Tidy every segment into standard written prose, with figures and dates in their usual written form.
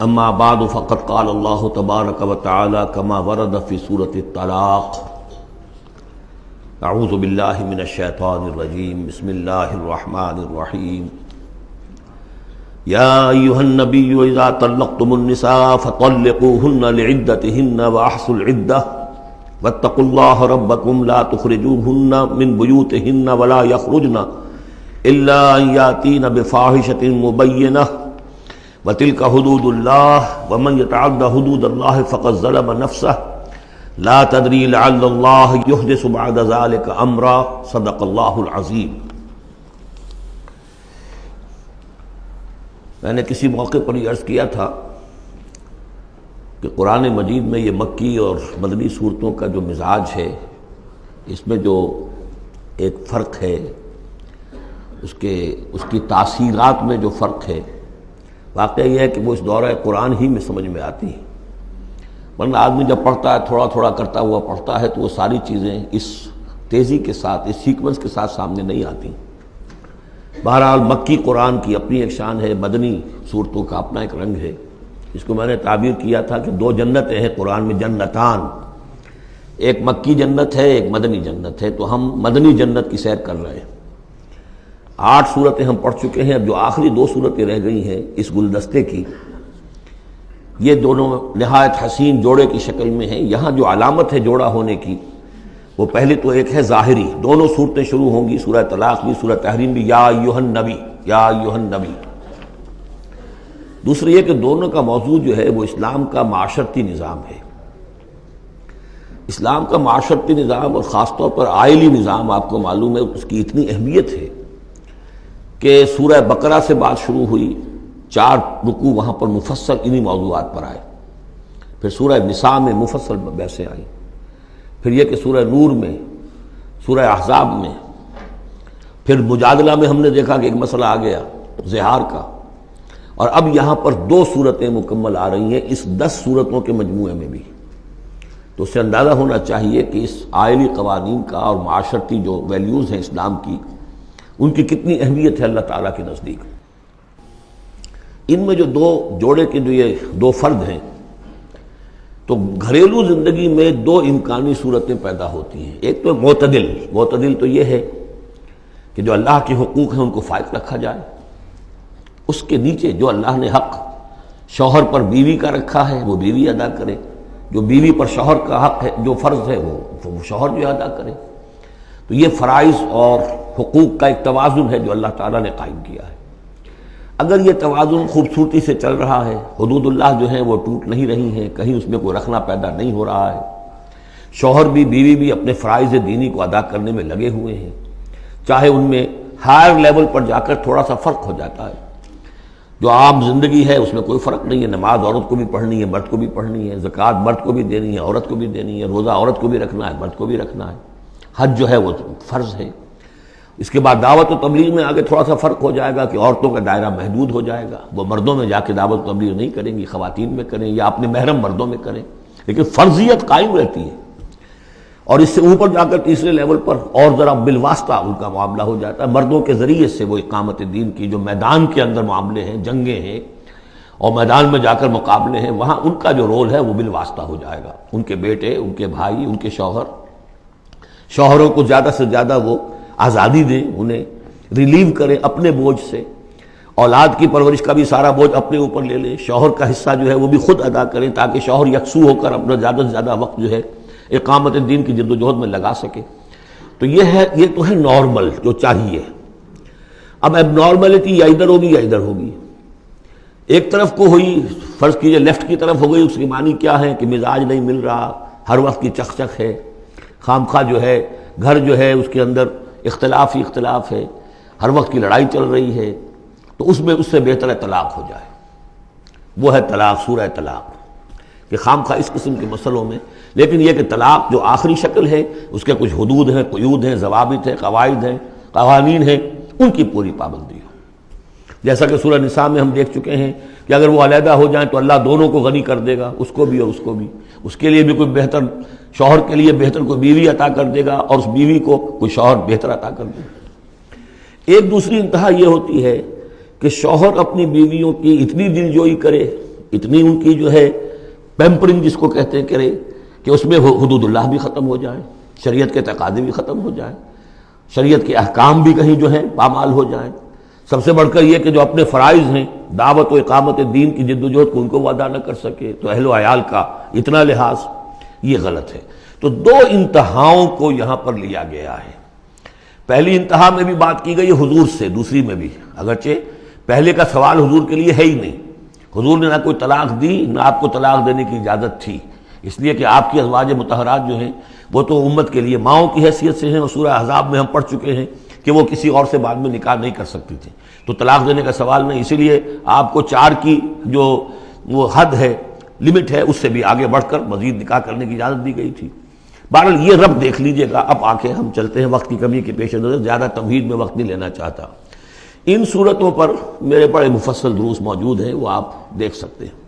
اما بعد فقد قال اللہ تبارک وتعالی كما ورد فی سورۃ الطلاق اعوذ باللہ من الشیطان الرجیم بسم اللہ الرحمن الرحیم یا ایھا النبی اذا طلقتم النساء فطلقوهن لعدتهن واحصوا العدة واتقوا اللہ ربکم لا تخرجوهن من بیوتهن ولا یخرجن الا ان یاتین بفاحشة مبینہ وَتِلْكَ حُدُودُ اللَّهِ وَمَنْ يَتَعَدَّ حُدُودَ اللَّهِ فَقَدْ ظَلَمَ نَفْسَهُ لَا تَدْرِي لَعَلَّ اللَّهَ يُحْدِثُ بَعْدَ ذَلِكَ أَمْرًا صدق اللہ العظیم۔ میں نے کسی موقع پر یہ عرض کیا تھا کہ قرآن مجید میں یہ مکی اور مدنی صورتوں کا جو مزاج ہے، اس میں جو ایک فرق ہے، اس کی تاثیرات میں جو فرق ہے، واقعہ یہ ہے کہ وہ اس دورہ قرآن ہی میں سمجھ میں آتی ہیں، ورنہ آدمی جب پڑھتا ہے تھوڑا تھوڑا کرتا ہوا پڑھتا ہے تو وہ ساری چیزیں اس تیزی کے ساتھ، اس سیکوینس کے ساتھ سامنے نہیں آتی۔ بہرحال مکی قرآن کی اپنی ایک شان ہے، مدنی صورتوں کا اپنا ایک رنگ ہے۔ اس کو میں نے تعبیر کیا تھا کہ دو جنتیں ہیں قرآن میں، جنتان، ایک مکی جنت ہے، ایک مدنی جنت ہے، تو ہم مدنی جنت کی سیر کر رہے ہیں۔ 8 صورتیں ہم پڑھ چکے ہیں، اب جو آخری 2 صورتیں رہ گئی ہیں اس گلدستے کی، یہ دونوں نہایت حسین جوڑے کی شکل میں ہیں۔ یہاں جو علامت ہے جوڑا ہونے کی، وہ پہلے تو ایک ہے ظاہری، دونوں صورتیں شروع ہوں گی، سورہ طلاق بھی، سورہ تحریم بھی، یا ایھا النبی، یا ایھا النبی۔ دوسری یہ کہ دونوں کا موضوع جو ہے وہ اسلام کا معاشرتی نظام ہے۔ اسلام کا معاشرتی نظام اور خاص طور پر آئلی نظام، آپ کو معلوم ہے اس کی اتنی اہمیت ہے کہ سورہ بقرہ سے بات شروع ہوئی، 4 رکوع وہاں پر مفصل انہی موضوعات پر آئے، پھر سورہ نساء میں مفصل بحثیں آئیں، پھر یہ کہ سورہ نور میں، سورہ احزاب میں، پھر مجادلہ میں ہم نے دیکھا کہ ایک مسئلہ آ گیا زہار کا، اور اب یہاں پر 2 صورتیں مکمل آ رہی ہیں اس 10 صورتوں کے مجموعے میں بھی۔ تو اس سے اندازہ ہونا چاہیے کہ اس آئلی قوانین کا اور معاشرتی جو ویلیوز ہیں اسلام کی، ان کی کتنی اہمیت ہے اللہ تعالیٰ کے نزدیک۔ ان میں جو 2 جوڑے کے جو یہ 2 فرد ہیں، تو گھریلو زندگی میں 2 امکانی صورتیں پیدا ہوتی ہیں۔ ایک تو معتدل تو یہ ہے کہ جو اللہ کے حقوق ہیں ان کو فائق رکھا جائے، اس کے نیچے جو اللہ نے حق شوہر پر بیوی کا رکھا ہے وہ بیوی ادا کرے، جو بیوی پر شوہر کا حق ہے، جو فرض ہے وہ شوہر جو ادا کرے۔ تو یہ فرائض اور حقوق کا ایک توازن ہے جو اللہ تعالیٰ نے قائم کیا ہے۔ اگر یہ توازن خوبصورتی سے چل رہا ہے، حدود اللہ جو ہیں وہ ٹوٹ نہیں رہی ہیں، کہیں اس میں کوئی رخنا پیدا نہیں ہو رہا ہے، شوہر بھی بیوی بھی اپنے فرائض دینی کو ادا کرنے میں لگے ہوئے ہیں، چاہے ان میں ہائر لیول پر جا کر تھوڑا سا فرق ہو جاتا ہے، جو عام زندگی ہے اس میں کوئی فرق نہیں ہے، نماز عورت کو بھی پڑھنی ہے، مرد کو بھی پڑھنی ہے، زکوٰۃ مرد کو بھی دینی ہے، عورت کو بھی دینی ہے، روزہ عورت کو بھی رکھنا ہے، مرد کو بھی رکھنا ہے، حج جو ہے وہ فرض ہے۔ اس کے بعد دعوت و تبلیغ میں آگے تھوڑا سا فرق ہو جائے گا کہ عورتوں کا دائرہ محدود ہو جائے گا، وہ مردوں میں جا کے دعوت و تبلیغ نہیں کریں گی، خواتین میں کریں یا اپنے محرم مردوں میں کریں، لیکن فرضیت قائم رہتی ہے۔ اور اس سے اوپر جا کر تیسرے لیول پر اور ذرا بالواسطہ ان کا معاملہ ہو جاتا ہے، مردوں کے ذریعے سے وہ اقامت دین کی جو میدان کے اندر معاملے ہیں، جنگیں ہیں اور میدان میں جا کر مقابلے ہیں، وہاں ان کا جو رول ہے وہ بالواسطہ ہو جائے گا۔ ان کے بیٹے، ان کے بھائی، ان کے شوہروں کو زیادہ سے زیادہ وہ آزادی دیں، انہیں ریلیو کریں اپنے بوجھ سے، اولاد کی پرورش کا بھی سارا بوجھ اپنے اوپر لے لیں، شوہر کا حصہ جو ہے وہ بھی خود ادا کریں تاکہ شوہر یکسو ہو کر اپنا زیادہ سے زیادہ وقت جو ہے اقامت دین کی جد و جہد میں لگا سکے۔ تو یہ تو ہے نارمل جو چاہیے۔ اب اب نارملٹی یا ادھر ہوگی یا ادھر ہوگی، ایک طرف کو ہوئی، فرض کیجئے لیفٹ کی طرف ہو گئی، اس کی معنی کیا ہے کہ مزاج نہیں مل رہا، ہر وقت کی چک چک ہے، خام خواہ جو ہے گھر جو ہے اس کے اندر اختلاف ہی اختلاف ہے، ہر وقت کی لڑائی چل رہی ہے، تو اس سے بہتر ہے طلاق ہو جائے۔ وہ ہے طلاق، سورہ طلاق، کہ خام خواہ اس قسم کے مسئلوں میں، لیکن یہ کہ طلاق جو آخری شکل ہے اس کے کچھ حدود ہیں، قیود ہیں، ضوابط ہیں، قواعد ہیں، قوانین ہیں، ان کی پوری پابندی ہو۔ جیسا کہ سورہ نساء میں ہم دیکھ چکے ہیں کہ اگر وہ علیحدہ ہو جائیں تو اللہ دونوں کو غنی کر دے گا، اس کو بھی اور اس کو بھی، اس کے لیے بھی کوئی بہتر، شوہر کے لیے بہتر کوئی بیوی عطا کر دے گا اور اس بیوی کو کوئی شوہر بہتر عطا کر دے گا۔ ایک دوسری انتہا یہ ہوتی ہے کہ شوہر اپنی بیویوں کی اتنی دلجوئی کرے، اتنی ان کی جو ہے پیمپرنگ جس کو کہتے ہیں کرے کہ اس میں حدود اللہ بھی ختم ہو جائیں، شریعت کے تقاضے بھی ختم ہو جائیں، شریعت کے احکام بھی کہیں جو ہیں پامال ہو جائیں۔ سب سے بڑھ کر یہ کہ جو اپنے فرائض ہیں، دعوت و اقامت دین کی جد و جہد کو ان کو وہ ادا نہ کر سکے، تو اہل و عیال کا اتنا لحاظ، یہ غلط ہے۔ تو دو انتہاؤں کو یہاں پر لیا گیا ہے۔ پہلی انتہا میں بھی بات کی گئی ہے حضور سے، دوسری میں بھی، اگرچہ پہلے کا سوال حضور کے لیے ہے ہی نہیں، حضور نے نہ کوئی طلاق دی نہ آپ کو طلاق دینے کی اجازت تھی، اس لیے کہ آپ کی ازواج مطہرات جو ہیں وہ تو امت کے لیے ماؤں کی حیثیت سے ہیں، اور سورہ احزاب میں ہم پڑھ چکے ہیں کہ وہ کسی اور سے بعد میں نکاح نہیں کر سکتی تھی، تو طلاق دینے کا سوال نہیں، اسی لیے آپ کو 4 کی جو وہ حد ہے، لمٹ ہے، اس سے بھی آگے بڑھ کر مزید نکاح کرنے کی اجازت دی گئی تھی۔ بہرحال یہ رب دیکھ لیجئے گا۔ اب آ کے ہم چلتے ہیں، وقت کی کمی کے پیش نظر زیادہ تمہید میں وقت نہیں لینا چاہتا۔ ان صورتوں پر میرے بڑے مفصل دروس موجود ہیں، وہ آپ دیکھ سکتے ہیں۔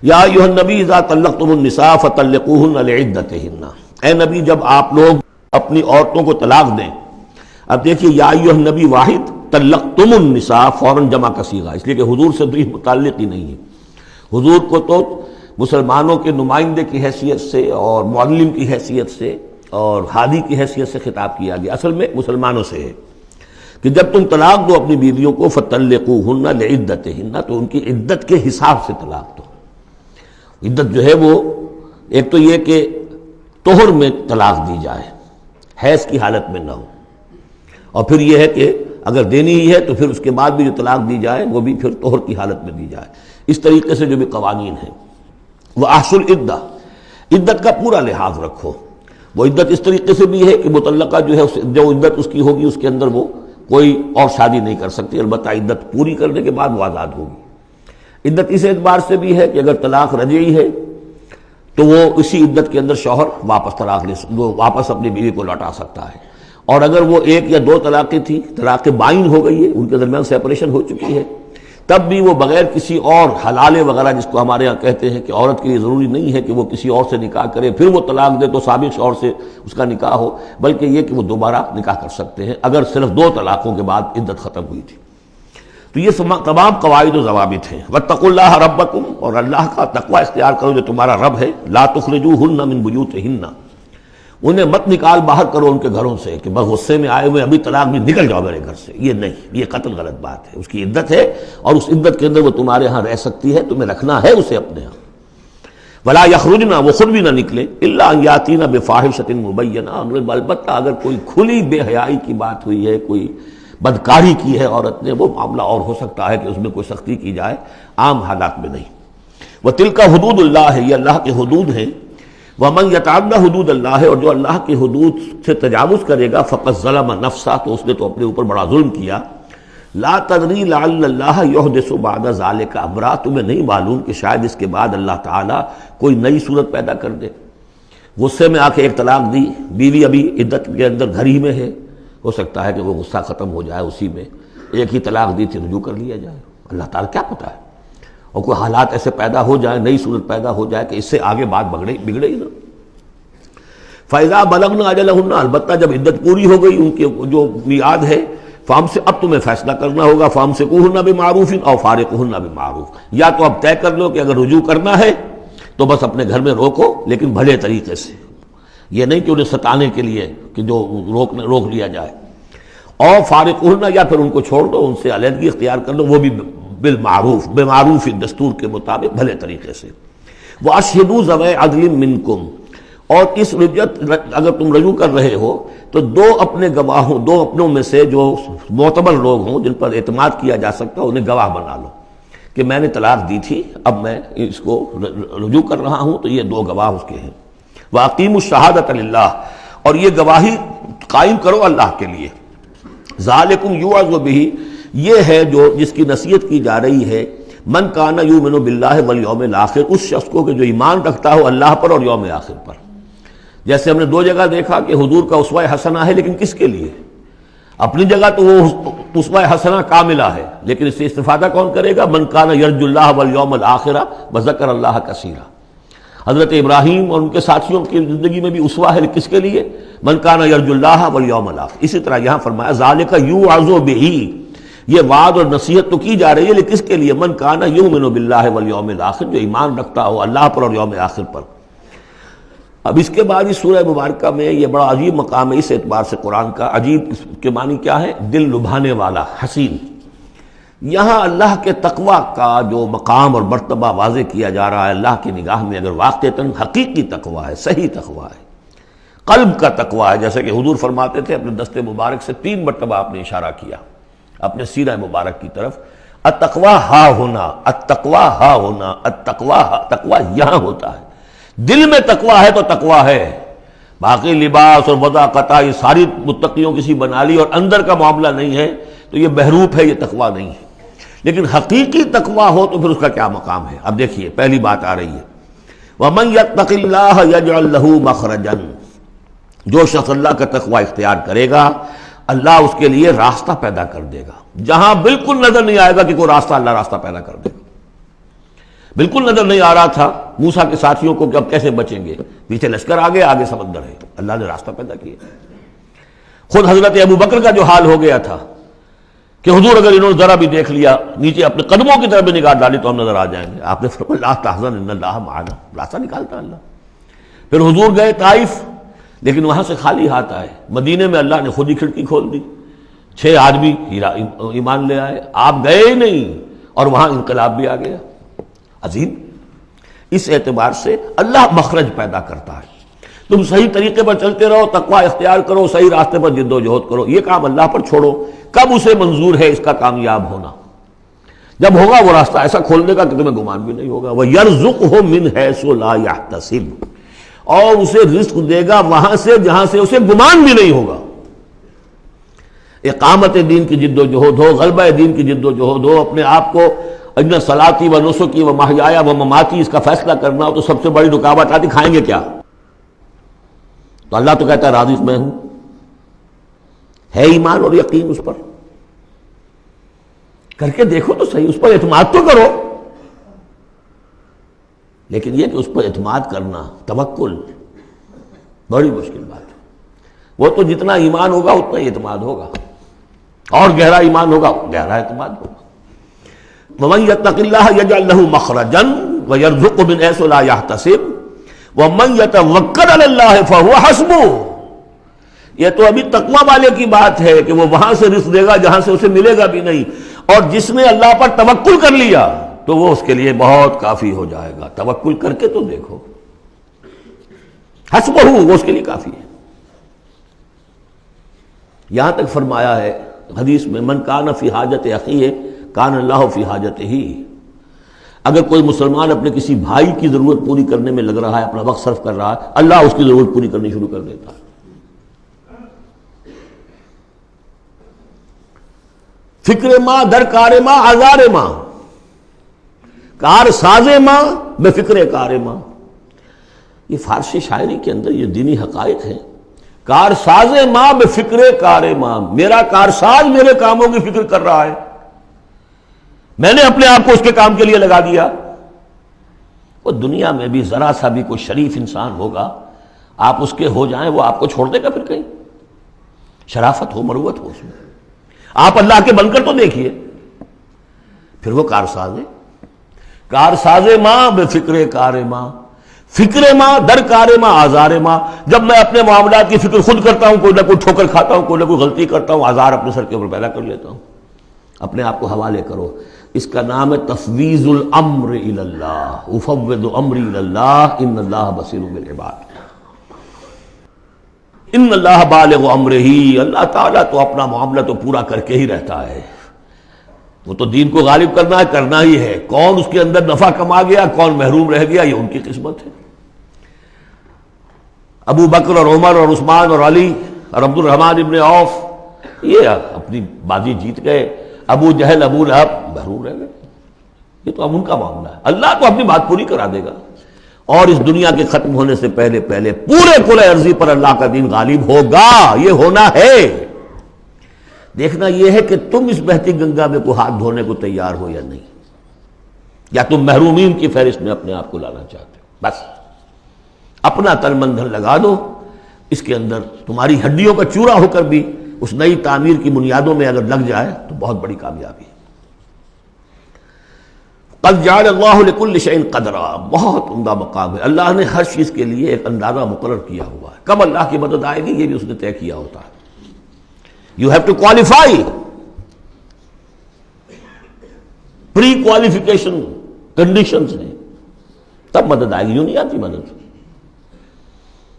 یا ایھا النبی اذا طلقتم النساء فطلقوہن لعدتہن، اے نبی جب آپ لوگ اپنی عورتوں کو طلاق دیں۔ اب دیکھیے یا ایھا النبی واحد، طلقتم النساء فوراً جمع کا صیغہ، اس لیے کہ حضور سے تو یہ متعلق ہی نہیں ہے۔ حضور کو تو مسلمانوں کے نمائندے کی حیثیت سے اور معلم کی حیثیت سے اور ہادی کی حیثیت سے خطاب کیا گیا، اصل میں مسلمانوں سے ہے کہ جب تم طلاق دو اپنی بیویوں کو فطلقوہن لعدتہن، تو ان کی عدت کے حساب سے طلاق دو۔ عدت جو ہے وہ ایک تو یہ کہ طہر میں طلاق دی جائے، حیض کی حالت میں نہ ہو، اور پھر یہ ہے کہ اگر دینی ہی ہے تو پھر اس کے بعد بھی جو طلاق دی جائے وہ بھی پھر طہر کی حالت میں دی جائے۔ اس طریقے سے جو بھی قوانین ہیں، وَأَحْصُوا الْعِدَّةَ، عدت کا پورا لحاظ رکھو۔ وہ عدت اس طریقے سے بھی ہے کہ مطلقہ جو ہے جو عدت اس کی ہوگی اس کے اندر وہ کوئی اور شادی نہیں کر سکتی، البتہ عدت پوری کرنے کے بعد وہ آزاد ہوگی۔ عدت اس اعتبار سے بھی ہے کہ اگر طلاق رجعی ہے تو وہ اسی عدت کے اندر شوہر واپس اپنی بیوی کو لوٹا سکتا ہے، اور اگر وہ 1 یا 2 طلاقیں تھیں، طلاق بائن ہو گئی ہے، ان کے درمیان سیپریشن ہو چکی ہے، تب بھی وہ بغیر کسی اور حلالے وغیرہ جس کو ہمارے ہاں کہتے ہیں کہ عورت کے لیے ضروری نہیں ہے کہ وہ کسی اور سے نکاح کرے پھر وہ طلاق دے تو سابق شوہر سے اس کا نکاح ہو، بلکہ یہ کہ وہ دوبارہ نکاح کر سکتے ہیں اگر صرف 2 طلاقوں کے بعد عدت ختم ہوئی تھی۔ تو یہ تمام قواعد و ضوابط ہیں۔ واتقوا اللہ ربکم، اور اللہ کا تقوی اختیار کرو جو تمہارا رب ہے۔ لا تخرجوہن من بیوتہن، انہیں مت نکال باہر کرو ان کے گھروں سے کہ بس غصے میں آئے ہوئے ابھی طلاق بھی نکل جاؤ میرے گھر سے، یہ نہیں، یہ قطعاً غلط بات ہے۔ اس کی عدت ہے اور اس عدت کے اندر وہ تمہارے ہاں رہ سکتی ہے، تمہیں رکھنا ہے اسے اپنے ہاں۔ ولا یخرجن، وہ خود بھی نہ نکلے، الا ان یاتین بفاحشۃ مبینہ، البتہ اگر کوئی کھلی بے حیائی کی بات ہوئی ہے، کوئی بدکاری کی ہے عورت نے، وہ معاملہ اور ہو سکتا ہے کہ اس میں کوئی سختی کی جائے، عام حالات میں نہیں۔ وتلک حدود اللہ، یہ اللہ کے حدود ہیں۔ ومن یتعدی حدود اللہ، اور جو اللہ کی حدود سے تجاوز کرے گا، فقد ظلم نفسہ، تو اس نے تو اپنے اوپر بڑا ظلم کیا۔ لا تدری لعل اللہ یحدث بعد ذلک امرا، تمہیں نہیں معلوم کہ شاید اس کے بعد اللہ تعالیٰ کوئی نئی صورت پیدا کر دے۔ غصے میں آ کے ایک طلاق دی، بیوی ابھی عدت کے اندر گھر ہی میں ہے، ہو سکتا ہے کہ وہ غصہ ختم ہو جائے، اسی میں 1 ہی طلاق دی تھی رجوع کر لیا جائے، اللہ تعالیٰ کیا پتہ ہے، اور کوئی حالات ایسے پیدا ہو جائیں، نئی صورت پیدا ہو جائے کہ اس سے آگے بات بگڑے ہی نہ۔ فَإِذَا بَلَغْنَ أَجَلَهُنَّ، البتہ جب عدت پوری ہو گئی ان کی جو میعاد ہے، فام سے اب تمہیں فیصلہ کرنا ہوگا، فَأَمْسِكُوهُنَّ بِمَعْرُوفٍ أَوْ فَارِقُوهُنَّ بِمَعْرُوفٍ، یا تو اب طے کر لو کہ اگر رجوع کرنا ہے تو بس اپنے گھر میں روکو، لیکن بھلے طریقے سے، یہ نہیں کہ انہیں ستانے کے لیے کہ جو روک لیا جائے، اور فارقوہن، یا پھر ان کو چھوڑ دو، ان سے علیحدگی اختیار کر دو، وہ بھی بالمعروف، بمعروف دستور کے مطابق بھلے طریقے سے۔ وَأَشْهِدُوا ذَوَيْ عَدْلٍ مِّنْكُمْ، اور اس رجعت اگر تم رجوع کر رہے ہو تو 2 اپنے گواہوں، 2 اپنوں میں سے جو معتبر لوگ ہوں جن پر اعتماد کیا جا سکتا ہے، انہیں گواہ بنا لو کہ میں نے طلاق دی تھی، اب میں اس کو رجوع کر رہا ہوں، تو یہ 2 گواہ اس کے ہیں۔ وَأَقِیمُوا الشَّهَادَةَ لِلَّهِ، اور یہ گواہی قائم کرو اللہ کے لیے۔ ذالکم یوعظ بہ، یہ ہے جو جس کی نصیحت کی جا رہی ہے، من کان یؤمن باللہ والیوم الآخر، اس شخص کو کہ جو ایمان رکھتا ہو اللہ پر اور یوم آخر پر۔ جیسے ہم نے 2 جگہ دیکھا کہ حضور کا اسوہ حسنہ ہے، لیکن کس کے لیے؟ اپنی جگہ تو وہ اسوہ حسنہ کاملہ ہے، لیکن اس سے استفادہ کون کرے گا؟ من کان یرجو اللہ والیوم الآخر وذکر اللہ کثیرا۔ حضرت ابراہیم اور ان کے ساتھیوں کی زندگی میں بھی اسوہ ہے، کس کے لیے؟ من کان یرجو اللہ والیوم الآخر۔ اسی طرح یہاں فرمایا ذالک یوعظ بہ، یہ وعد اور نصیحت تو کی جا رہی ہے، لیکن کس کے لیے؟ من کان یؤمن باللہ والیوم الآخر، جو ایمان رکھتا ہو اللہ پر اور یوم آخر پر۔ اب اس کے بعد اس سورہ مبارکہ میں یہ بڑا عجیب مقام ہے اس اعتبار سے قرآن کا۔ عجیب اس کے معنی کیا ہے؟ دل لبھانے والا، حسین۔ یہاں اللہ کے تقوی کا جو مقام اور مرتبہ واضح کیا جا رہا ہے اللہ کی نگاہ میں، اگر واقعتاً حقیقی تقوی ہے، صحیح تقوی ہے، قلب کا تقوی ہے، جیسے کہ حضور فرماتے تھے اپنے دست مبارک سے 3 مرتبہ آپ نے اشارہ کیا اپنے سیرہ مبارک کی طرف، التقوی ہا ہونا، التقوی ہا ہونا، التقوی ہا، تقوی یہاں ہوتا ہے۔ دل میں تقوی ہے تو تقوی ہے، باقی لباس اور وضاقت یہ ساری متقیوں کسی بنا لی اور اندر کا معاملہ نہیں ہے تو یہ بہروپ ہے، یہ تقوی نہیں ہے۔ لیکن حقیقی تقوی ہو تو پھر اس کا کیا مقام ہے؟ اب دیکھیے پہلی بات آ رہی ہے، وَمَن يَتَّقِ اللَّهَ يَجْعَلْ لَهُ مَخْرَجًا، جو شخص اللہ کا تقوی اختیار کرے گا اللہ اس کے لیے راستہ پیدا کر دے گا، جہاں بالکل نظر نہیں آئے گا کہ کوئی راستہ، اللہ راستہ پیدا کر دے گا۔ بالکل نظر نہیں آ رہا تھا موسیٰ کے ساتھیوں کو کہ اب کیسے بچیں گے، پیچھے لشکر آگے، آگے سمندر ہے، اللہ نے راستہ پیدا کیا۔ خود حضرت ابو بکر کا جو حال ہو گیا تھا کہ حضور اگر انہوں نے ذرا بھی دیکھ لیا، نیچے اپنے قدموں کی طرف بھی نگاہ ڈالی تو ہم نظر آ جائیں گے، آپ نے فرمایا لا تحزن ان اللہ معنا، راستہ نکالتا اللہ۔ پھر حضور گئے طائف، لیکن وہاں سے خالی ہاتھ آئے، مدینے میں اللہ نے خود ہی کھڑکی کھول دی، 6 آدمی ایمان لے آئے، آپ گئے ہی نہیں اور وہاں انقلاب بھی آ گیا۔ عظیم، اس اعتبار سے اللہ مخرج پیدا کرتا ہے۔ تم صحیح طریقے پر چلتے رہو، تقوی اختیار کرو، صحیح راستے پر جد و جہد کرو، یہ کام اللہ پر چھوڑو۔ کب اسے منظور ہے اس کا کامیاب ہونا؟ جب ہوگا وہ راستہ ایسا کھول دے گا کہ تمہیں گمان بھی نہیں ہوگا۔ وَيَرْزُقْهُ مِنْ حَيْثُ لَا يَحْتَسِبُ، اور اسے رزق دے گا وہاں سے جہاں سے اسے گمان بھی نہیں ہوگا۔ اقامت دین کی جد و جہد ہو، غلبہ دین کی جد و جہد ہو، اپنے آپ کو ان صلاتی و نسکی و محیایا و مماتی اس کا فیصلہ کرنا ہو تو سب سے بڑی رکاوٹ آتی، کھائیں گے کیا؟ تو اللہ تو کہتا ہے راضی میں ہوں، ہے ایمان اور یقین اس پر، کر کے دیکھو تو صحیح، اس پر اعتماد تو کرو۔ لیکن یہ کہ اس پر اعتماد کرنا، توکل، بڑی مشکل بات ہے۔ وہ تو جتنا ایمان ہوگا اتنا ہی اعتماد ہوگا، اور گہرا ایمان ہوگا گہرا اعتماد ہوگا۔ وَمَن يَتَّقِ اللَّهَ يَجْعَلْ لَهُ مَخْرَجًا وَيَرْزُقْهُ مِنْ حَيْثُ لَا يَحْتَسِبُ وَمَن يَتَوَكَّلْ عَلَى اللَّهِ فَهُوَ حَسْبُهُ۔ یہ تو ابھی تقوی والے کی بات ہے کہ وہ وہاں سے رزق دے گا جہاں سے اسے ملے گا بھی نہیں، اور جس نے اللہ پر توکل کر لیا تو وہ اس کے لیے بہت کافی ہو جائے گا۔ توکل کر کے تو دیکھو، حسبہ، وہ اس کے لیے کافی ہے۔ یہاں تک فرمایا ہے حدیث میں، من کان فی حاجت اخیہ کان اللہ فی حاجتہ، اگر کوئی مسلمان اپنے کسی بھائی کی ضرورت پوری کرنے میں لگ رہا ہے، اپنا وقت صرف کر رہا ہے، اللہ اس کی ضرورت پوری کرنی شروع کر دیتا ہے۔ فکر ماں در کار ماں آزار ماں، کار ساز ماں بے فکر کار ماں، یہ فارسی شاعری کے اندر یہ دینی حقائق ہیں۔ کار ساز ماں بے فکر کار ماں، میرا کارساز میرے کاموں کی فکر کر رہا ہے، میں نے اپنے آپ کو اس کے کام کے لیے لگا دیا۔ وہ دنیا میں بھی ذرا سا بھی کوئی شریف انسان ہوگا، آپ اس کے ہو جائیں وہ آپ کو چھوڑ دے گا پھر کہیں؟ شرافت ہو، مروت ہو اس میں، آپ اللہ کے بن کر تو دیکھیے، پھر وہ کارساز ہے۔ کارساز ماں بے فکر کار ماں، فکر ماں در کار ماں آزار ماں، جب میں اپنے معاملات کی فکر خود کرتا ہوں، کوئی نہ کوئی ٹھوکر کھاتا ہوں، کوئی نہ کوئی غلطی کرتا ہوں، آزار اپنے سر کے اوپر پیدا کر لیتا ہوں۔ اپنے آپ کو حوالے کرو، اس کا نام ہے تفویض الامر الی اللہ، افوض امری الی اللہ ان اللہ بصیر بالعباد۔ ان اللہ بالغ امرہ، اللہ تعالیٰ تو اپنا معاملہ تو پورا کر کے ہی رہتا ہے، وہ تو دین کو غالب کرنا ہے، کرنا ہی ہے۔ کون اس کے اندر نفع کما گیا، کون محروم رہ گیا، یہ ان کی قسمت ہے۔ ابو بکر اور عمر اور عثمان اور علی اور عبد الرحمن ابن عوف یہ اپنی بازی جیت گئے، ابو جہل ابو لہب محروم رہ گئے، یہ تو اب ان کا معاملہ ہے۔ اللہ تو اپنی بات پوری کرا دے گا، اور اس دنیا کے ختم ہونے سے پہلے پہلے پورے کل ارضی پر اللہ کا دین غالب ہوگا، یہ ہونا ہے۔ دیکھنا یہ ہے کہ تم اس بہتی گنگا میں کو ہاتھ دھونے کو تیار ہو یا نہیں، یا تم محرومین کی فہرست میں اپنے آپ کو لانا چاہتے ہو۔ بس اپنا تن من دھن لگا دو، اس کے اندر تمہاری ہڈیوں کا چورا ہو کر بھی اس نئی تعمیر کی بنیادوں میں اگر لگ جائے تو بہت بڑی کامیابی ہے۔ قد جعل اللہ لکل شیء قدرا، بہت عمدہ مقام ہے، اللہ نے ہر چیز کے لیے ایک اندازہ مقرر کیا ہوا ہے، کب اللہ کی مدد آئے گی یہ بھی اس نے طے کیا ہوتا ہے۔ You have to qualify, pre qualification conditions ہیں، تب مدد آئے گی، یوں نہیں آتی مدد۔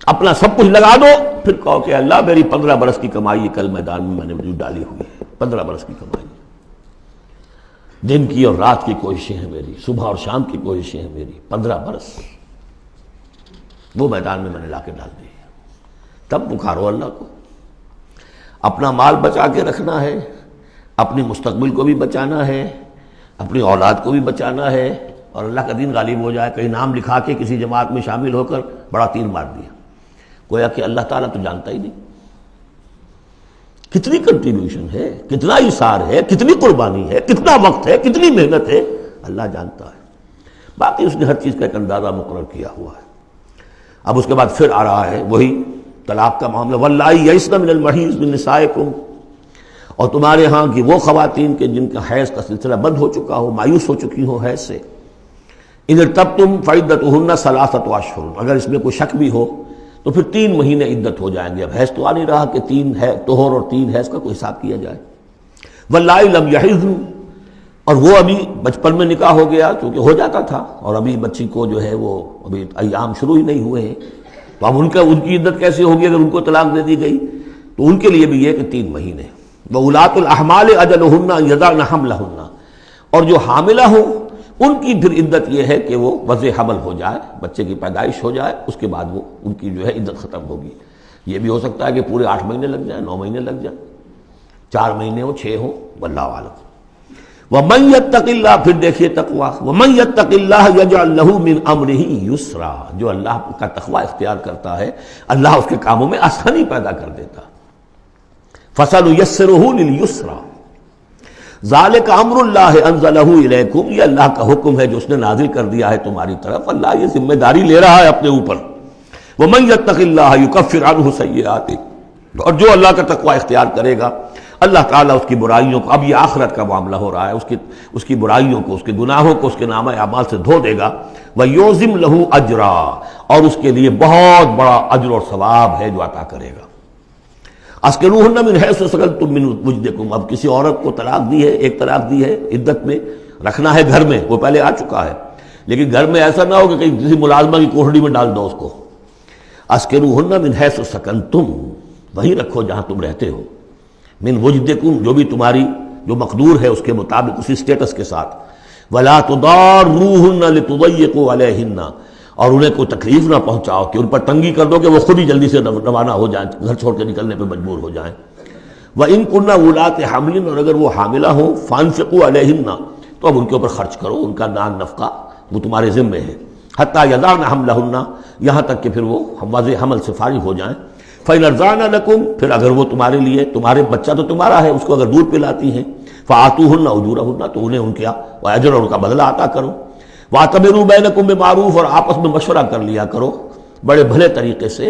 اپنا سب کچھ لگا دو پھر کہو کہ اللہ میری 15 برس کی کمائی کل میدان میں میں نے وجود ڈالی ہوئی ہے، 15 برس کی کمائی، دن کی اور رات کی کوششیں ہیں میری، صبح اور شام کی کوششیں ہیں میری، 15 برس وہ میدان میں نے لا کے ڈال دی ہے۔ تب پکارو اللہ کو۔ اپنا مال بچا کے رکھنا ہے، اپنی مستقبل کو بھی بچانا ہے، اپنی اولاد کو بھی بچانا ہے، اور اللہ کا دین غالب ہو جائے، کہیں نام لکھا کے کسی جماعت میں شامل ہو کر بڑا تیر مار دیا، گویا کہ اللہ تعالیٰ تو جانتا ہی نہیں کتنی کنٹریبیوشن ہے، کتنا ایثار ہے، کتنی قربانی ہے، کتنا وقت ہے، کتنی محنت ہے، اللہ جانتا ہے۔ باقی اس نے ہر چیز کا ایک اندازہ مقرر کیا ہوا ہے۔ اب اس کے بعد پھر آ رہا ہے وہی طلاق کا معاملہ، واللائی یئسن من المحیض من نسائکم، اور تمہارے ہاں کی وہ خواتین کے جن کا حیض کا سلسلہ بند ہو چکا ہو، مایوس ہو چکی ہو حیض سے، ان ارتبتم فعدتہن ثلاثۃ اشہر، اگر اس میں کوئی شک بھی ہو تو پھر 3 مہینے عدت ہو جائیں گے۔ اب حیض تو آ نہیں رہا کہ 3 ہے طہور اور 3 حیض کا کوئی حساب کیا جائے۔ واللائی لم یحضن، اور وہ ابھی بچپن میں نکاح ہو گیا کیونکہ ہو جاتا تھا، اور ابھی بچی کو جو ہے وہ ابھی ایام شروع ہی نہیں ہوئے ہیں، تو اب ان کی عدت کیسے ہوگی اگر ان کو طلاق دے دی گئی؟ تو ان کے لیے بھی یہ کہ 3 مہینے۔ وَأُولَاتُ الْأَحْمَالِ أَجَلُهُنَّ أَن يَضَعْنَ حَمْلَهُنَّ، اور جو حاملہ ہوں ان کی پھر عدت یہ ہے کہ وہ وضع حمل ہو جائے، بچے کی پیدائش ہو جائے، اس کے بعد وہ ان کی جو ہے عدت ختم ہوگی۔ یہ بھی ہو سکتا ہے کہ پورے 8 مہینے لگ جائیں، 9 مہینے لگ جائیں، 4 مہینے ہو، 6 ہو، واللہ اعلم۔ وَمَن يَتَّقِ اللَّهَ، پھر دیکھیے تقویٰ، وَمَن يَتَّقِ اللَّهَ يَجْعَل لَّهُ مِنْ أَمْرِهِ يُسْرًا، جو اللہ کا تقویٰ اختیار کرتا ہے اللہ اس کے کاموں میں آسانی پیدا کر دیتا۔ فَسَنُيَسِّرُهُ لِلْيُسْرَىٰ، ذالک امر اللہ انزلہ الیکم، یہ اللہ کا حکم ہے جو اس نے نازل کر دیا ہے تمہاری طرف، اللہ یہ ذمہ داری لے رہا ہے اپنے اوپر۔ ومن یتق اللہ یکفر عنہ سیئاتہ، اور جو اللہ کا تقوی اختیار کرے گا اللہ تعالیٰ اس کی برائیوں کو، اب یہ آخرت کا معاملہ ہو رہا ہے، اس کی برائیوں کو، اس کے گناہوں کو اس کے نامہ اعمال سے دھو دے گا۔ ویعظم لہ اجرا، اور اس کے لیے بہت بڑا اجر اور ثواب ہے جو عطا کرے گا۔ اسکنوہن من حیث سکنتم من وجدکم، اب کسی عورت کو طلاق دی ہے، ایک طلاق دی ہے، عدت میں رکھنا ہے گھر میں، وہ پہلے آ چکا ہے، لیکن گھر میں ایسا نہ ہو کہ کہیں کسی ملازمہ کی کوٹڑی میں ڈال دو اس کو۔ اسکنوہن من حیث سکنتم، وہیں رکھو جہاں تم رہتے ہو، من وجدکم، جو بھی تمہاری جو مقدور ہے اس کے مطابق، اسی سٹیٹس کے ساتھ۔ ولا تضاروہن لتضیقوا علیہن، اور انہیں کوئی تکلیف نہ پہنچاؤ کہ ان پر تنگی کر دو کہ وہ خود ہی جلدی سے روانہ ہو جائیں، گھر چھوڑ کے نکلنے پہ مجبور ہو جائیں۔ وَإِن كُنَّ أُولَاتِ حَمْلٍ، اور اگر وہ حاملہ ہوں، فَأَنفِقُوا عَلَيْهِنَّ، تو اب ان کے اوپر خرچ کرو، ان کا نان نفقہ وہ تمہارے ذمے ہے، حَتَّى يَضَعْنَ حَمْلَهُنَّ، یہاں تک کہ پھر وہ واضح حمل سے فارغ ہو جائیں۔ فَإِنْ أَرْضَعْنَ لَكُمْ، پھر اگر وہ تمہارے لیے، تمہارے بچہ تو تمہارا ہے، اس کو اگر دودھ پلاتی ہیں، فَآتُوهُنَّ أُجُورَهُنَّ، تو انہیں ان کا اجر اور ان کا بدلہ عطا کرو۔ وَاعْتَمِرُوا بَيْنَكُمْ بِمَعْرُوفٍ، اور آپس میں مشورہ کر لیا کرو بڑے بھلے طریقے سے۔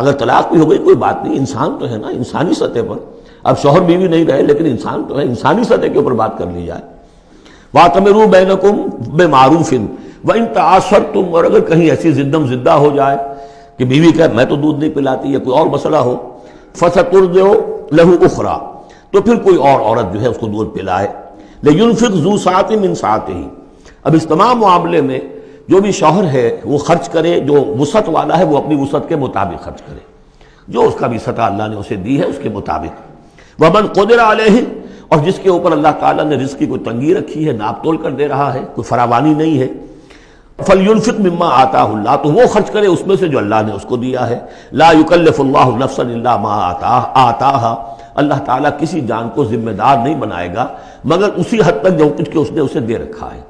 اگر طلاق بھی ہو گئی کوئی بات نہیں، انسان تو ہے نا، انسانی سطح پر، اب شوہر بیوی نہیں رہے لیکن انسان تو ہے، انسانی سطح کے اوپر بات کر لی جائے۔ وَاعْتَمِرُوا بَيْنَكُمْ بِمَعْرُوفٍ وَإِن تَعَاثَرْتُمْ، اور اگر کہیں ایسی زدم زدہ ہو جائے کہ بیوی کہے میں تو دودھ نہیں پلاتی، یا کوئی اور مسئلہ ہو، فَسَتُرْضِعُ لَهُ أُخْرَىٰ، تو پھر کوئی اور عورت جو ہے اس کو دودھ پلائے۔ لِيُنْفِقْ ذُو سَعَةٍ مِّن سَعَتِهِ، اب اس تمام معاملے میں جو بھی شوہر ہے وہ خرچ کرے، جو وسعت والا ہے وہ اپنی وسعت کے مطابق خرچ کرے، جو اس کا بھی سطح اللہ نے اسے دی ہے اس کے مطابق۔ وَمَنْ قُدِرَ عَلَيْهِ، اور جس کے اوپر اللہ تعالیٰ نے رزق کی کوئی تنگی رکھی ہے، ناپ تول کر دے رہا ہے، کوئی فراوانی نہیں ہے، فَلْيُنْفِقْ مِمَّا آتَاهُ اللَّهُ، تو وہ خرچ کرے اس میں سے جو اللہ نے اس کو دیا ہے۔ لَا يُكَلِّفُ اللَّهُ نَفْسًا إِلَّا مَا آتَاهَا، اللہ تعالیٰ کسی جان کو ذمہ دار نہیں بنائے گا مگر اسی حد تک جو کچھ کہ اس نے اسے دے رکھا ہے۔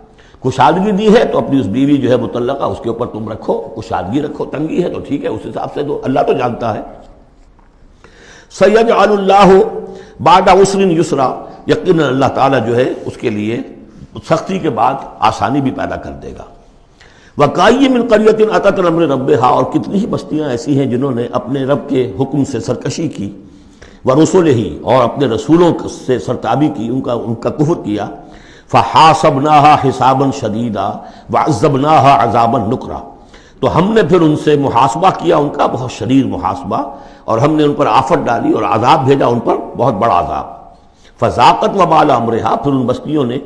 کشادگی دی ہے تو اپنی اس بیوی جو ہے مطلقہ، اس کے اوپر تم رکھو، کشادگی رکھو، تنگی ہے تو ٹھیک ہے اس حساب سے دو، اللہ تو جانتا ہے۔ سَيَجْعَلُ اللَّهُ بَعْدَ عُسْرٍ يُسْرًا، یقیناً اللہ تعالیٰ جو ہے اس کے لیے سختی کے بعد آسانی بھی پیدا کر دے گا۔ وَكَأَيٍّ مِّن قَرْيَةٍ أَتَتْ عَنْ أَمْرِ رَبِّهَا، اور کتنی ہی بستیاں ایسی ہیں جنہوں نے اپنے رب کے حکم سے سرکشی کی۔ ورسلہ، اور اپنے رسولوں سے سرتابی کی، ان کا کفر کیا، فحاسبناها حسابا شدیدا وعذبناها عذابا نکرا، تو ہم نے پھر ان سے محاسبہ کیا، ان کا بہت شدید محاسبہ، اور ہم نے ان پر آفت ڈالی اور عذاب بھیجا ان پر، بہت بڑا عذاب۔ فذاقت وبال امرها، پھر ان بستیوں نے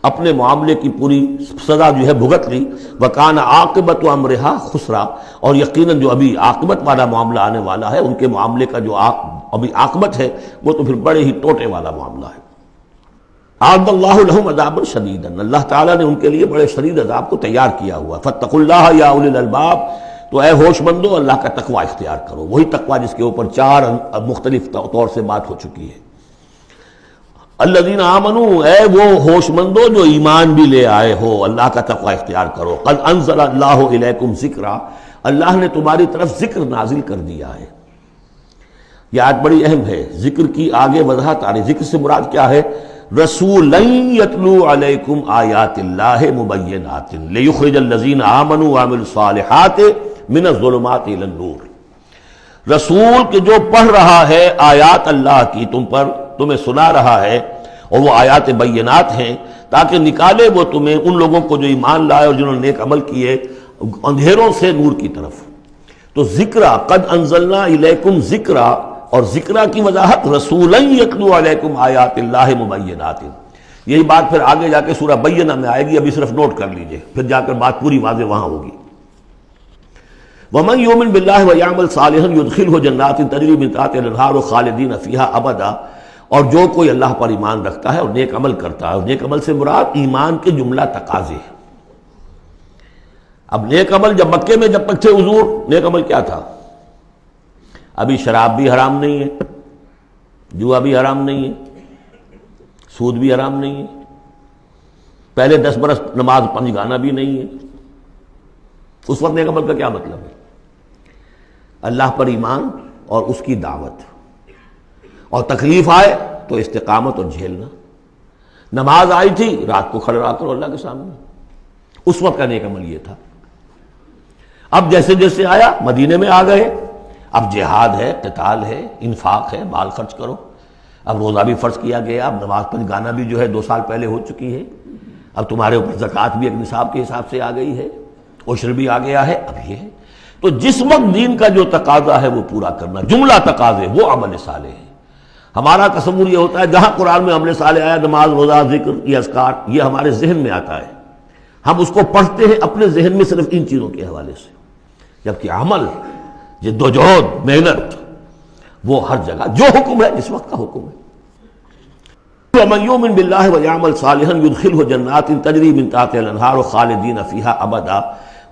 اپنے معاملے کی پوری سزا جو ہے بھگت لی، وکان عاقبت امرها خسرا، اور یقیناً جو ابھی عاقبت والا معاملہ آنے والا ہے، ان کے معاملے کا جو ابھی عاقبت ہے وہ تو پھر بڑے ہی ٹوٹے والا معاملہ ہے۔ اعد اللہ لہم عذابا شدیدا، اللہ تعالیٰ نے ان کے لیے بڑے شدید عذاب کو تیار کیا ہوا۔ فاتقوا اللہ یا اولی الالباب، تو اے ہوش مندو اللہ کا تقوی اختیار کرو، وہی تقوی جس کے اوپر 4 مختلف طور سے بات ہو چکی ہے۔ الذین آمنوا، اے وہ ہوش مندو جو ایمان بھی لے آئے ہو، اللہ کا تقوی اختیار کرو۔ قد انزل اللہ الیکم ذکرا، اللہ نے تمہاری طرف ذکر نازل کر دیا ہے۔ یہ آیت بڑی اہم ہے، ذکر کی آگے وضاحت آ رہی۔ ذکر سے مراد کیا ہے؟ رسولا یتلو علیکم آیات اللہ مبینات لیخرج الذین آمنوا وعملوا الصالحات من الظلمات الی النور، رسول کہ جو پڑھ رہا ہے آیات اللہ کی تم پر، تمہیں سنا رہا ہے، اور وہ آیات بینات ہیں، تاکہ نکالے وہ تمہیں، ان لوگوں کو جو ایمان لائے اور جنہوں نے نیک عمل کیے، اندھیروں سے نور کی طرف۔ تو ذکرہ، قد انزلنا الیکم ذکرہ، اور ذکرہ کی وضاحت رسولا یتلو علیکم آیات اللہ مبینات، یہی بات پھر آگے جا کے سورہ بینہ میں آئے گی، ابھی صرف نوٹ کر لیجئے، پھر جا کر بات پوری واضح وہاں ہوگی۔ ومن یؤمن باللہ ویعمل صالحا یدخلہ جنات تجری من تحتہا الانہار خالدین فیہا ابدا، اور جو کوئی اللہ پر ایمان رکھتا ہے اور نیک عمل کرتا ہے، اور نیک عمل سے مراد ایمان کے جملہ تقاضے ہیں۔ اب نیک عمل جب مکے میں جب تک تھے حضور، نیک عمل کیا تھا؟ ابھی شراب بھی حرام نہیں ہے، جوا بھی حرام نہیں ہے، سود بھی حرام نہیں ہے، پہلے 10 برس نماز پنجگانا بھی نہیں ہے۔ اس وقت نیک عمل کا کیا مطلب ہے؟ اللہ پر ایمان اور اس کی دعوت، اور تکلیف آئے تو استقامت اور جھیلنا۔ نماز آئی تھی، رات کو کھڑے رہا کرو اللہ کے سامنے، اس وقت کا نیک عمل یہ تھا۔ اب جیسے جیسے آیا، مدینے میں آ گئے، اب جہاد ہے، قتال ہے، انفاق ہے، مال خرچ کرو، اب روزہ بھی فرض کیا گیا، اب نماز پنجگانا بھی جو ہے 2 سال پہلے ہو چکی ہے، اب تمہارے اوپر زکوٰۃ بھی ایک نصاب کے حساب سے آ گئی ہے، عشر بھی آ گیا ہے، اب یہ ہے۔ تو جس وقت دین کا جو تقاضا ہے وہ پورا کرنا، جملہ تقاضے، وہ عمل صالح ہے۔ ہمارا تصور یہ ہوتا ہے جہاں قرآن میں عمل صالح آیا، نماز، روزہ، ذکر، یہ اذکار، یہ ہمارے ذہن میں آتا ہے، ہم اس کو پڑھتے ہیں اپنے ذہن میں صرف ان چیزوں کے حوالے سے، جبکہ عمل، جدوجہد، محنت، وہ ہر جگہ جو حکم ہے جس وقت کا حکم ہے۔ ومن یؤمن باللہ ویعمل صالحا یدخلہ جنات تجری من تحتہا الانہار خالدین فیہا ابدا،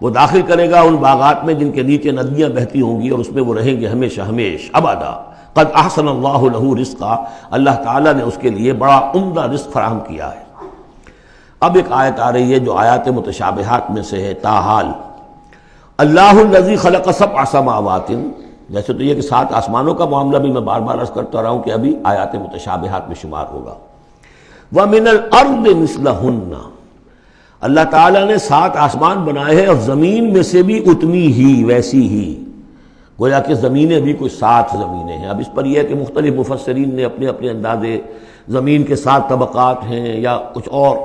وہ داخل کرے گا ان باغات میں جن کے نیچے ندیاں بہتی ہوں گی، اور اس میں وہ رہیں گے ہمیشہ ہمیش، ابدا۔ قد احسن اللہ لہ رزقا، اللہ تعالیٰ نے اس کے لیے بڑا عمدہ رزق فراہم کیا ہے۔ اب ایک آیت آ رہی ہے جو آیات متشابہات میں سے ہے، تاحال اللہ الذی خلق 7 سماوات، جیسے تو یہ کہ 7 آسمانوں کا معاملہ بھی میں بار بار عرض کرتا رہا ہوں کہ ابھی آیات متشابہات میں شمار ہوگا۔ وَمِنَ الْأَرْضِ مِثْلَهُنَّ، اللہ تعالیٰ نے 7 آسمان بنائے ہیں، اور زمین میں سے بھی اتنی ہی، ویسی ہی، گویا کہ زمینیں بھی کوئی 7 زمینیں ہیں۔ اب اس پر یہ ہے کہ مختلف مفسرین نے اپنے اپنے اندازے، زمین کے 7 طبقات ہیں یا کچھ اور،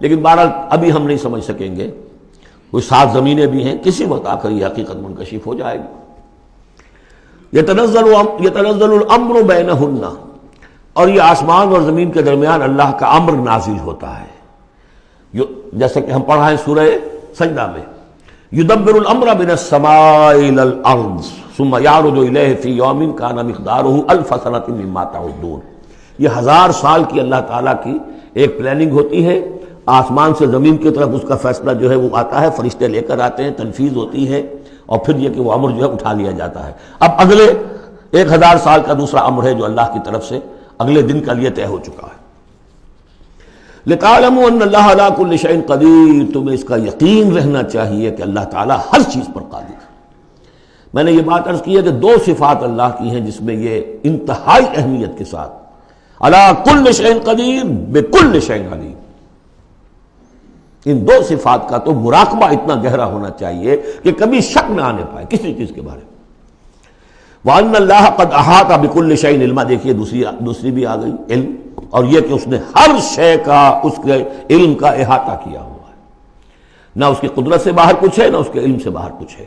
لیکن بہرحال ابھی ہم نہیں سمجھ سکیں گے، کوئی 7 زمینیں بھی ہیں، کسی وقت آ کر یہ حقیقت منکشف ہو جائے گی۔ یتنزل الامر بینہن، اور یہ آسمان اور زمین کے درمیان اللہ کا امر نازل ہوتا ہے، جیسے کہ ہم پڑھا ہے سورہ سجدہ میں، یدبر الامر من السماء الى الارض ثم یعرج الیہ فی یوم کان مقدارہ 1000 سنۃ مما تعدون۔ یہ 1000 سال کی اللہ تعالیٰ کی ایک پلاننگ ہوتی ہے، آسمان سے زمین کی طرف اس کا فیصلہ جو ہے وہ آتا ہے، فرشتے لے کر آتے ہیں، تنفیذ ہوتی ہے، اور پھر یہ کہ وہ امر جو ہے اٹھا لیا جاتا ہے۔ اب اگلے 1000 سال کا دوسرا امر ہے جو اللہ کی طرف سے اگلے دن کا لیے طے ہو چکا ہے۔ لِتَعْلَمُوا أَنَّ اللَّهَ عَلَىٰ كُلِّ شَيْءٍ قَدِيرٌ، تمہیں اس کا یقین رہنا چاہیے کہ اللہ تعالیٰ ہر چیز پر قادر ہے۔ میں نے یہ بات عرض کی ہے کہ 2 صفات اللہ کی ہیں جس میں یہ انتہائی اہمیت کے ساتھ عَلَىٰ كُلِّ شَيْءٍ قَدِيرٌ بِكُلِّ شَيْءٍ عَلِيمٌ، ان 2 صفات کا تو مراقبہ اتنا گہرا ہونا چاہیے کہ کبھی شک نہ آنے پائے کسی چیز کے بارے میں۔ وَأَنَّ اللَّهَ قَدْ أَحَاطَ بِكُلِّ شَيْءٍ علما، دیکھیے دوسری بھی آ گئی علم، اور یہ کہ اس نے ہر شے کا اس کے علم کا احاطہ کیا ہوا ہے، نہ اس کی قدرت سے باہر کچھ ہے، نہ اس کے علم سے باہر کچھ ہے۔